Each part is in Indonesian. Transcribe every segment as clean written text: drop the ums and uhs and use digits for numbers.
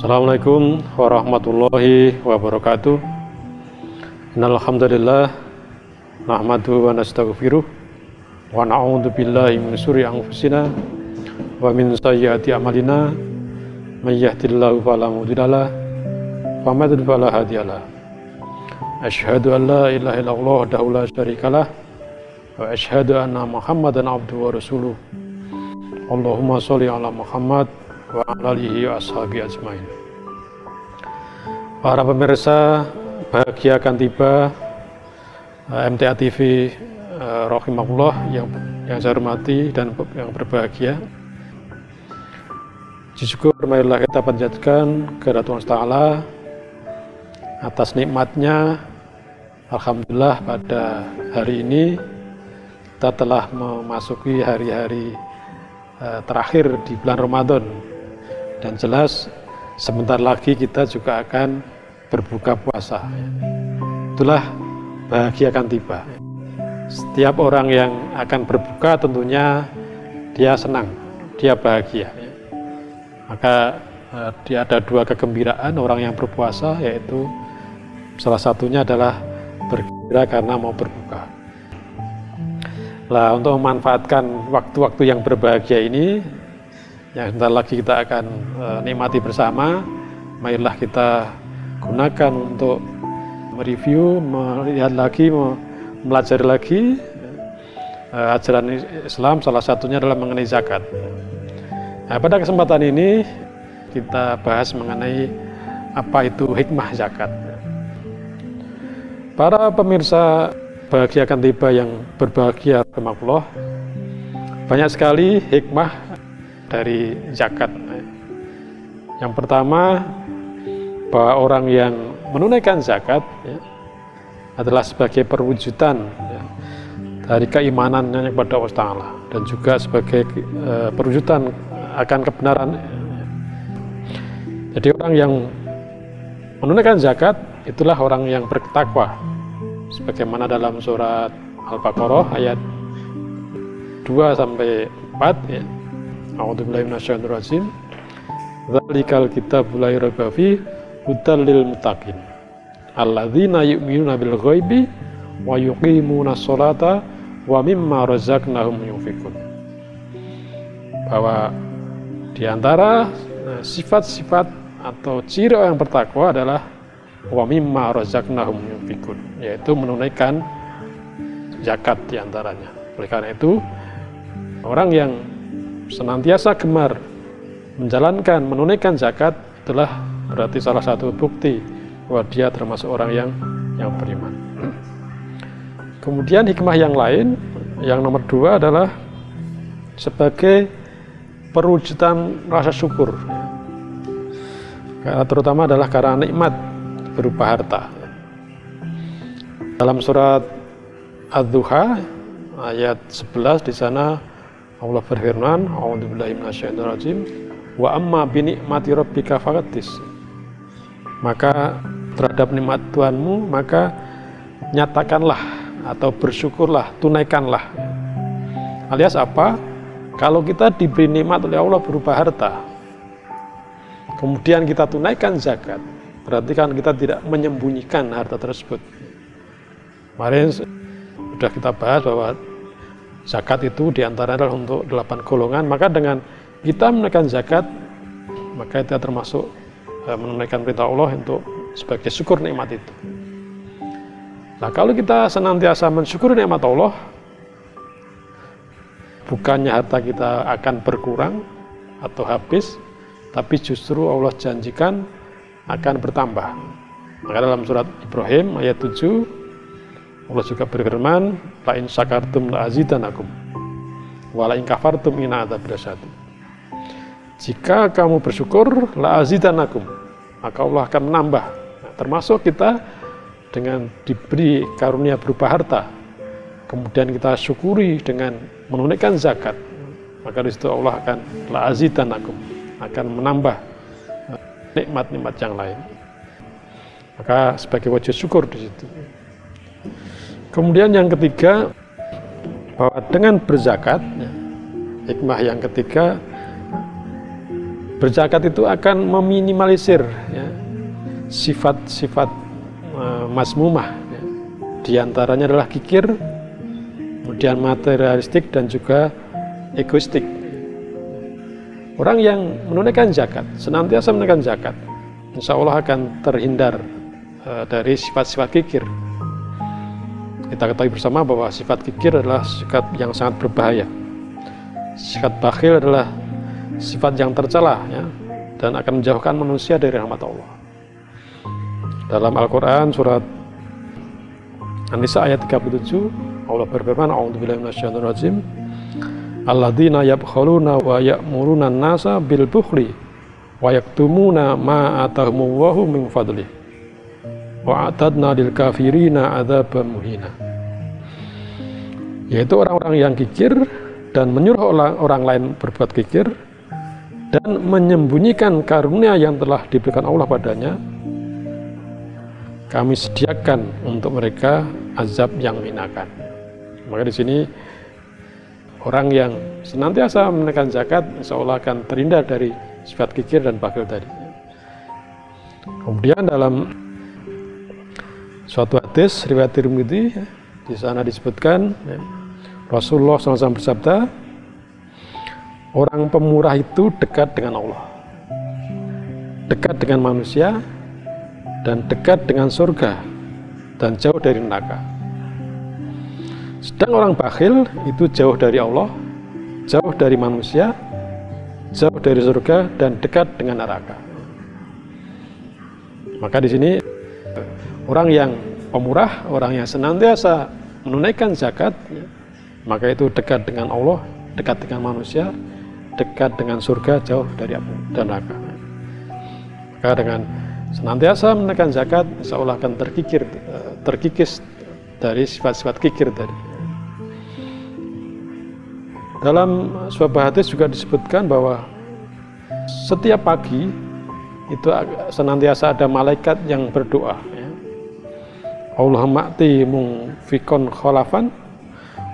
Assalamualaikum warahmatullahi wabarakatuh. Innal hamdalillah nahmaduhu wa nastaghfiruh wa na'udzu billahi min syururi anfusina wa min sayyiati a'malina. May yahdihillahu fala mudhillalah wa may yudhlil fala hadiyalah. Asyhadu an la ilaha illallah wahdahu la syarikalah wa asyhadu anna Muhammadan abduhu wa rasuluh. Allahumma sholli ala Muhammad wa ala alihi wa ashabihi ajmain. Para pemirsa, bahagia akan tiba MTA TV rahimahullah yang saya hormati dan yang berbahagia. Syukur marilah kita panjatkan kepada Tuhan Ta'ala atas nikmatnya. Alhamdulillah pada hari ini kita telah memasuki hari-hari terakhir di bulan Ramadan, dan jelas sebentar lagi kita juga akan berbuka puasa. Itulah bahagia akan tiba. Setiap orang yang akan berbuka tentunya dia senang, dia bahagia. Maka ada dua kegembiraan orang yang berpuasa, yaitu salah satunya adalah bergembira karena mau berbuka. Lah, untuk memanfaatkan waktu-waktu yang berbahagia ini, yang sebentar lagi kita akan nikmati bersama, marilah kita gunakan untuk mereview, melihat lagi, mempelajari lagi ajaran Islam. Salah satunya adalah mengenai zakat. Nah, pada kesempatan ini kita bahas mengenai apa itu hikmah zakat. Para pemirsa bahagia akan tiba yang berbahagia rahimahullah, banyak sekali hikmah dari zakat. Yang pertama, bahwa orang yang menunaikan zakat adalah sebagai perwujudan dari keimanannya kepada Allah Ta'ala, dan juga sebagai perwujudan akan kebenaran. Jadi orang yang menunaikan zakat itulah orang yang bertakwa, sebagaimana dalam surat Al-Baqarah ayat 2-4 ya. A'udzubillahi minasyaitonir rajim. Dzalikal kitabul la raiba fihi hudal lil muttaqin alladzina yu'minuna bil ghaibi wa yuqimuna sholata wa mimma razaqnahum yunfiqun. Bahwa di antara sifat-sifat atau ciri orang yang bertakwa adalah wa mimma razaqnahum yunfiqun, yaitu menunaikan zakat di antaranya. Oleh karena itu, orang yang senantiasa gemar menunaikan zakat itulah berarti salah satu bukti bahwa dia termasuk orang yang beriman. Kemudian hikmah yang lain, yang nomor 2 adalah sebagai perwujudan rasa syukur, terutama adalah karena nikmat berupa harta. Dalam surat Ad-Duha ayat 11 di sana Allah berfirman, A'udzubillahi minasyaitonir rajim, wa amma bi ni'mati rabbika fahaddits. Maka terhadap nikmat Tuhanmu maka nyatakanlah atau bersyukurlah, tunaikanlah. Alias apa? Kalau kita diberi nikmat oleh Allah berupa harta, kemudian kita tunaikan zakat, berarti kan kita tidak menyembunyikan harta tersebut. Kemarin sudah kita bahas bahwa zakat itu diantaranya adalah untuk 8 golongan. Maka dengan kita menunaikan zakat, maka kita termasuk menunaikan perintah Allah untuk sebagai syukur nikmat itu. Nah, kalau kita senantiasa mensyukuri nikmat Allah, bukannya harta kita akan berkurang atau habis, tapi justru Allah janjikan akan bertambah. Maka dalam surat Ibrahim ayat 7 Allah juga berfirman, la in syakartum la azidanakum wa la in kafartum inna adzab lasyadid. Jika kamu bersyukur, la azidanakum, maka Allah akan menambah. Nah, termasuk kita dengan diberi karunia berupa harta, kemudian kita syukuri dengan menunaikan zakat, maka di situ Allah akan la azidanakum, akan menambah nikmat-nikmat yang lain. Maka sebagai wujud syukur di situ. Kemudian yang ketiga, bahwa dengan berzakat, hikmah yang ketiga Berzakat itu akan meminimalisir ya, sifat-sifat mazmumah ya. Di antaranya adalah kikir, kemudian materialistik dan juga egoistik. Orang yang menunaikan zakat, senantiasa menunaikan zakat, insya Allah akan terhindar dari sifat-sifat kikir. Kita ketahui bersama bahwa sifat kikir adalah sifat yang sangat berbahaya. Sifat bakhil adalah sifat yang tercela ya, dan akan menjauhkan manusia dari rahmat Allah. Dalam Al-Quran surat An-Nisa ayat 37, Allah berfirman, A'udzubillahi minasyaitonir rajim, alladzina yabkhaluna wa ya'muruna an-nasa bil bukhli wa yaktumuna ma atahumullahu min fadlih wa a'tadna lil kafirina adzaban muhina. Yaitu orang-orang yang kikir dan menyuruh orang lain berbuat kikir dan menyembunyikan karunia yang telah diberikan Allah padanya, kami sediakan untuk mereka azab yang menghinakan. Maka di sini orang yang senantiasa menunaikan zakat insya Allah akan terhindar dari sifat kikir dan bakhil tadi. Kemudian dalam suatu hadis riwayat Tirmidzi, di sana disebutkan ya, Rasulullah SAW bersabda, orang pemurah itu dekat dengan Allah, dekat dengan manusia, dan dekat dengan surga, dan jauh dari neraka. Sedang orang bakhil itu jauh dari Allah, jauh dari manusia, jauh dari surga, dan dekat dengan neraka. Maka di sini orang yang pemurah, orang yang senantiasa menunaikan zakat, maka itu dekat dengan Allah, dekat dengan manusia, dekat dengan surga, jauh dari api dan neraka. Maka dengan senantiasa menunaikan zakat, insya Allah akan terkikis dari sifat-sifat kikir tadi. Dalam sebuah hadis juga disebutkan bahwa setiap pagi itu senantiasa ada malaikat yang berdoa ya. Allahumma a'ti mumfikon kholafan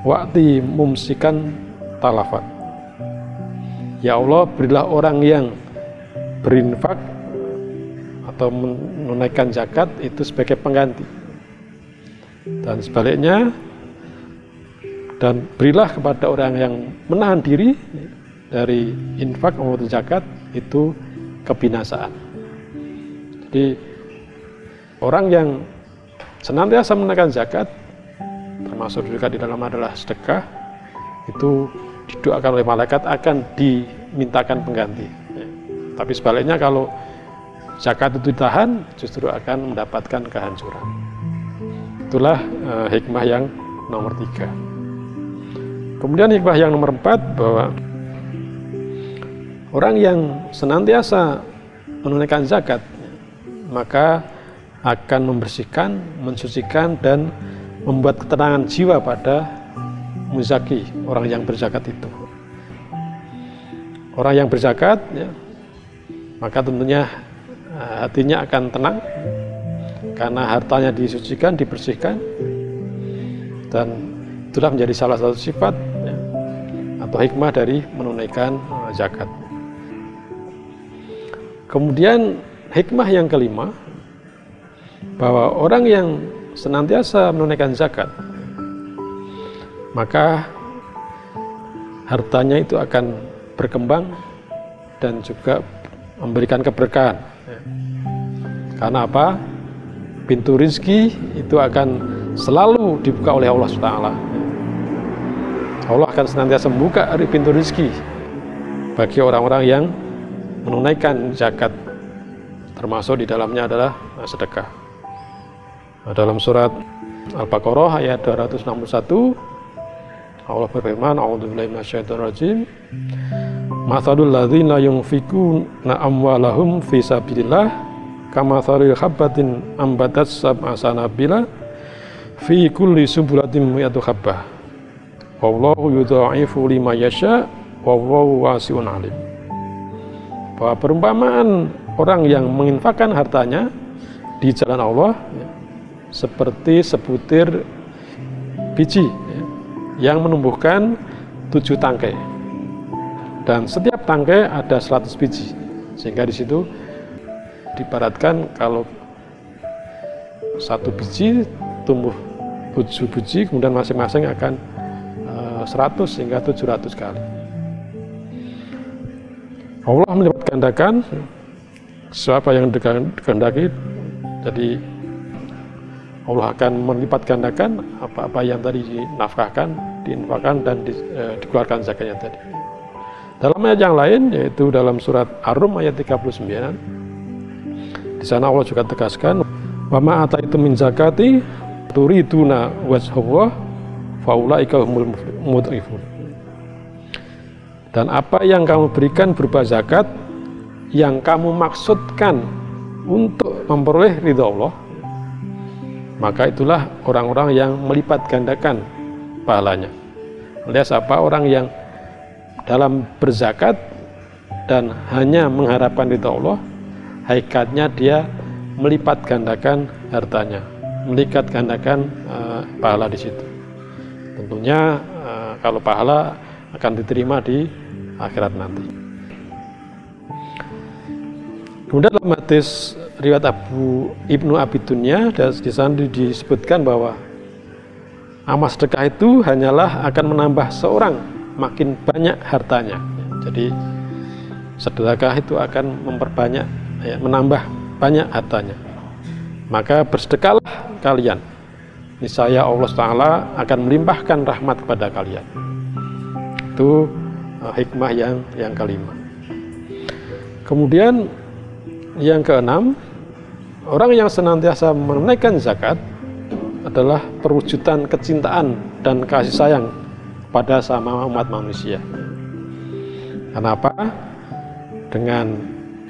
wa'ti mumsikan talafan. Ya Allah, berilah orang yang berinfak atau menunaikan zakat itu sebagai pengganti, dan sebaliknya, dan berilah kepada orang yang menahan diri dari infak maupun zakat itu kebinasaan. Jadi orang yang senantiasa menunaikan zakat, termasuk juga di dalam adalah sedekah, itu didoakan oleh malaikat akan dimintakan pengganti. Tapi sebaliknya kalau zakat itu ditahan, justru akan mendapatkan kehancuran. Itulah hikmah yang nomor 3. Kemudian hikmah yang nomor 4, bahwa orang yang senantiasa menunaikan zakat, maka akan membersihkan, mensucikan, dan membuat ketenangan jiwa pada muzaki, orang yang berzakat itu. Orang yang berzakat, ya, maka tentunya hatinya akan tenang, karena hartanya disucikan, dibersihkan, dan itulah menjadi salah satu sifat ya, atau hikmah dari menunaikan zakat. Kemudian hikmah yang kelima, bahwa orang yang senantiasa menunaikan zakat, maka hartanya itu akan berkembang dan juga memberikan keberkahan. Karena apa? Pintu rizki itu akan selalu dibuka oleh Allah SWT. Allah akan senantiasa membuka pintu rizki bagi orang-orang yang menunaikan zakat, termasuk di dalamnya adalah sedekah. Dalam surat Al-Baqarah ayat 261, Allah berfirman, A'udzubillahi minasyaitonir rajim, mathalul ladzina yunfikuna amwalahum fi sabilillah kamathalil habbatin ambatat sab'a sanabila fi kulli sumbulatin mi'atu habbah wallahu yudha'ifu liman yasha wallahu wasi'un alim. Bahwa perumpamaan orang yang menginfakkan hartanya di jalan Allah ya, seperti sebutir biji ya, yang menumbuhkan 7 tangkai, dan setiap tangkai ada 100 biji. Sehingga di situ diibaratkan kalau satu biji tumbuh 7 biji, kemudian masing-masing akan 100 hingga 700 kali. Allah melipat gandakan siapa yang dikehendaki. Jadi Allah akan melipat gandakan apa-apa yang tadi dinafkahkan, diinfakkan, dan dikeluarkan zakatnya tadi. Dalam ayat yang lain, yaitu dalam surat Ar-Rum ayat 39, di sana Allah juga tegaskan, wa ma ataitum min zakati turiduna wajhallah faulaika humul mudhifun. Dan apa yang kamu berikan berupa zakat yang kamu maksudkan untuk memperoleh ridha Allah, maka itulah orang-orang yang melipat gandakan pahalanya. Alias apa? Orang yang dalam berzakat dan hanya mengharapkan ridha Allah, hakikatnya dia melipat gandakan hartanya, melipat gandakan pahala di situ. Tentunya kalau pahala akan diterima di akhirat nanti. Kemudian dalam hadis riwayat Ibnu Abi Dunya, di sana disebutkan bahwa amal sedekah itu hanyalah akan menambah seorang makin banyak hartanya. Jadi sedekah itu akan memperbanyak, menambah banyak hartanya. Maka bersedekahlah kalian, niscaya Allah Ta'ala akan melimpahkan rahmat kepada kalian. Itu hikmah yang kelima. Kemudian yang keenam, orang yang senantiasa menunaikan zakat adalah perwujudan kecintaan dan kasih sayang pada sama umat manusia. Kenapa? Dengan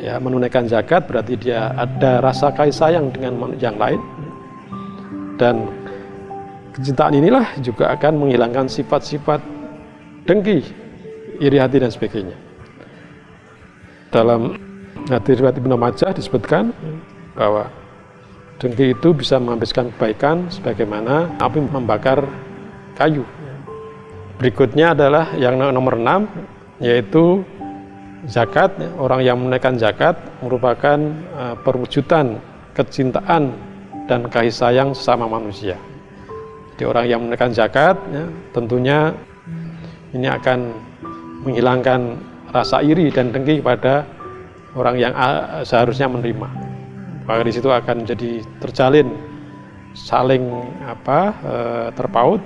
menunaikan zakat berarti dia ada rasa kasih sayang dengan yang lain, dan kecintaan inilah juga akan menghilangkan sifat-sifat dengki, iri hati, dan sebagainya. Dalam hadis riwayat Ibnu Majah disebutkan bahwa dengki itu bisa menghabiskan kebaikan sebagaimana api membakar kayu. Berikutnya adalah yang nomor 6, yaitu zakat. Orang yang menunaikan zakat merupakan perwujudan kecintaan dan kasih sayang sesama manusia. Jadi orang yang menunaikan zakat, tentunya ini akan menghilangkan rasa iri dan dengki pada orang yang seharusnya menerima. Maka di situ akan jadi terjalin saling terpaut.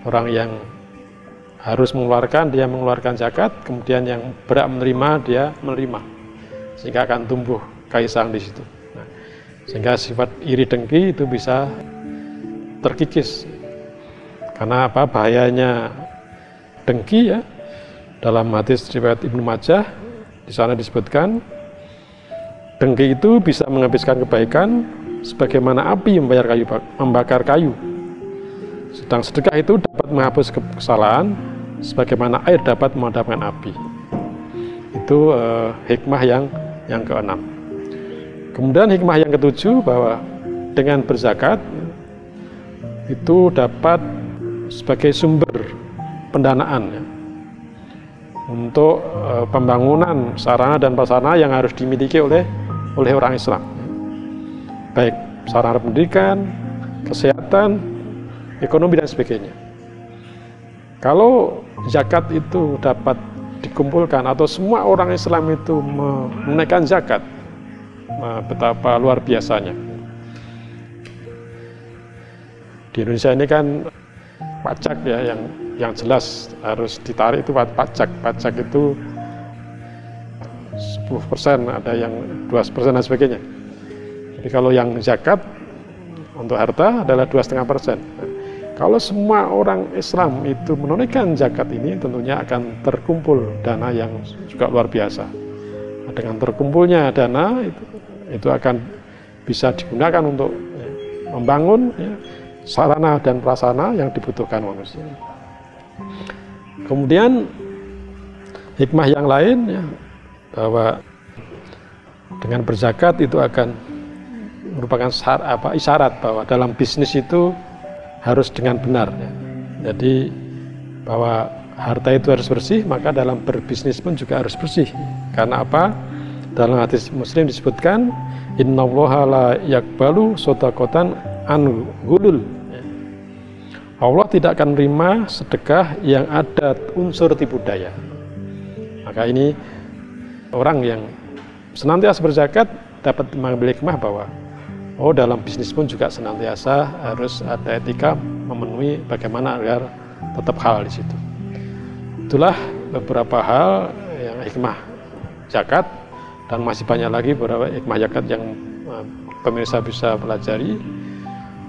Orang yang harus mengeluarkan, dia mengeluarkan zakat, kemudian yang berhak menerima, dia menerima, sehingga akan tumbuh kasih sayang di situ. Nah, sehingga sifat iri dengki itu bisa terkikis. Karena apa? Bahayanya dengki dalam hadis riwayat Ibnu Majah, di sana disebutkan dengki itu bisa menghabiskan kebaikan sebagaimana api membakar kayu. Sedang sedekah itu dapat menghapus kesalahan sebagaimana air dapat memadamkan api. Itu hikmah yang keenam. Kemudian hikmah yang ketujuh, bahwa dengan berzakat itu dapat sebagai sumber pendanaan untuk pembangunan sarana dan prasarana yang harus dimiliki oleh orang Islam, baik sarana pendidikan, kesehatan, ekonomi, dan sebagainya. Kalau zakat itu dapat dikumpulkan atau semua orang Islam itu menunaikan zakat, betapa luar biasanya. Di Indonesia ini kan pajak yang jelas harus ditarik itu pajak. Pajak itu 10%, ada yang 12% dan sebagainya. Jadi kalau yang zakat untuk harta adalah 2,5%. Kalau semua orang Islam itu menunaikan zakat ini, tentunya akan terkumpul dana yang juga luar biasa. Dengan terkumpulnya dana itu akan bisa digunakan untuk membangun sarana dan prasarana yang dibutuhkan manusia. Kemudian hikmah yang lain, bahwa dengan berzakat itu akan merupakan isyarat bahwa dalam bisnis itu harus dengan benar. Jadi bahwa harta itu harus bersih, maka dalam berbisnis pun juga harus bersih. Karena apa? Dalam hadis Muslim disebutkan, innallaha la yaqbalu shadaqatan an ghulul. Allah tidak akan menerima sedekah yang ada unsur tipu daya. Maka ini orang yang senantiasa berzakat dapat mengambil hikmah bahwa dalam bisnis pun juga senantiasa harus ada etika memenuhi bagaimana agar tetap halal di situ. Itulah beberapa hal yang hikmah zakat, dan masih banyak lagi beberapa hikmah zakat yang pemirsa bisa pelajari.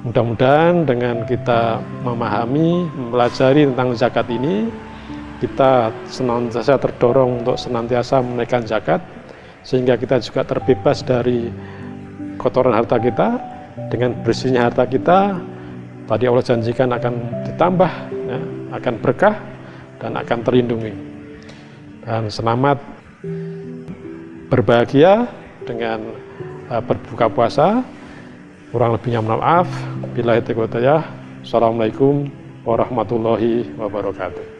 Mudah-mudahan dengan kita memahami, mempelajari tentang zakat ini, kita senantiasa terdorong untuk senantiasa menunaikan zakat, sehingga kita juga terbebas dari kotoran harta kita. Dengan bersihnya harta kita, tadi Allah janjikan akan ditambah, ya, akan berkah dan akan terlindungi. Dan selamat berbahagia dengan berbuka puasa. Kurang lebihnya mohon maaf. Billahi taufiq wal hidayah. Assalamualaikum warahmatullahi wabarakatuh.